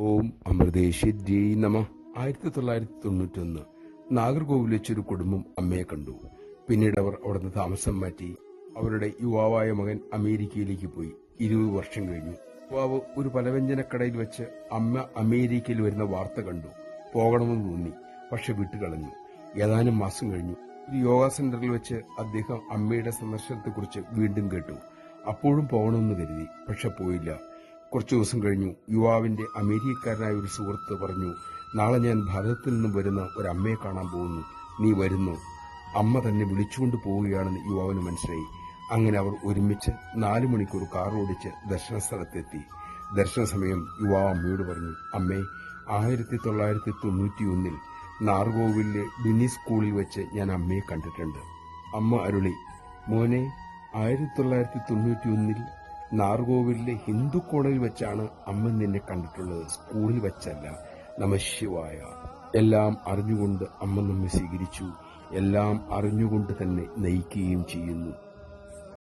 ഓം അമൃതേശ്വര്യൈ നമ. 1991 നാഗർകോവിൽ വെച്ചൊരു കുടുംബം അമ്മയെ കണ്ടു. പിന്നീട് അവർ അവിടുന്ന് താമസം മാറ്റി. അവരുടെ യുവാവായ മകൻ അമേരിക്കയിലേക്ക് പോയി. 20 വർഷം കഴിഞ്ഞു. യുവാവ് ഒരു പലവ്യഞ്ജനക്കടയിൽ വെച്ച് അമ്മ അമേരിക്കയിൽ വരുന്ന വാർത്ത കണ്ടു. പോകണമെന്ന് തോന്നി, പക്ഷെ വിട്ടുകളഞ്ഞു. ഏതാനും മാസം കഴിഞ്ഞു. ഒരു യോഗ സെന്ററിൽ വെച്ച് അദ്ദേഹം അമ്മയുടെ സന്ദർശനത്തെക്കുറിച്ച് വീണ്ടും കേട്ടു. അപ്പോഴും പോകണമെന്ന് കരുതി, പക്ഷെ പോയില്ല. കുറച്ചു ദിവസം കഴിഞ്ഞു. യുവാവിന്റെ അമേരിക്കക്കാരനായ ഒരു സുഹൃത്ത് പറഞ്ഞു, നാളെ ഞാൻ ഭാരതത്തിൽ നിന്നും വരുന്ന ഒരമ്മയെ കാണാൻ പോകുന്നു, നീ വരുന്നു? അമ്മ തന്നെ വിളിച്ചുകൊണ്ട് പോവുകയാണെന്ന് യുവാവിന് മനസ്സിലായി. അങ്ങനെ അവർ ഒരുമിച്ച് 4 മണിക്കൂർ കാർ ഓടിച്ച് ദർശന സ്ഥലത്തെത്തി. ദർശന സമയം യുവാവ് അമ്മയോട് പറഞ്ഞു, അമ്മേ, 1991 നാർഗോവിലെ ഡിനി സ്കൂളിൽ വെച്ച് ഞാൻ അമ്മയെ കണ്ടിട്ടുണ്ട്. അമ്മ അരുളി, മോനെ, 1991 നാർഗോവിലെ ഹിന്ദു കോളേജിൽ വെച്ചാണ് അമ്മ നിന്നെ കണ്ടിട്ടുള്ളത്, സ്കൂളിൽ വെച്ചല്ല. നമഃശിവായ. എല്ലാം അറിഞ്ഞുകൊണ്ട് അമ്മ നമ്മെ സ്വീകരിച്ചു. എല്ലാം അറിഞ്ഞുകൊണ്ട് തന്നെ നയിക്കുകയും ചെയ്യുന്നു.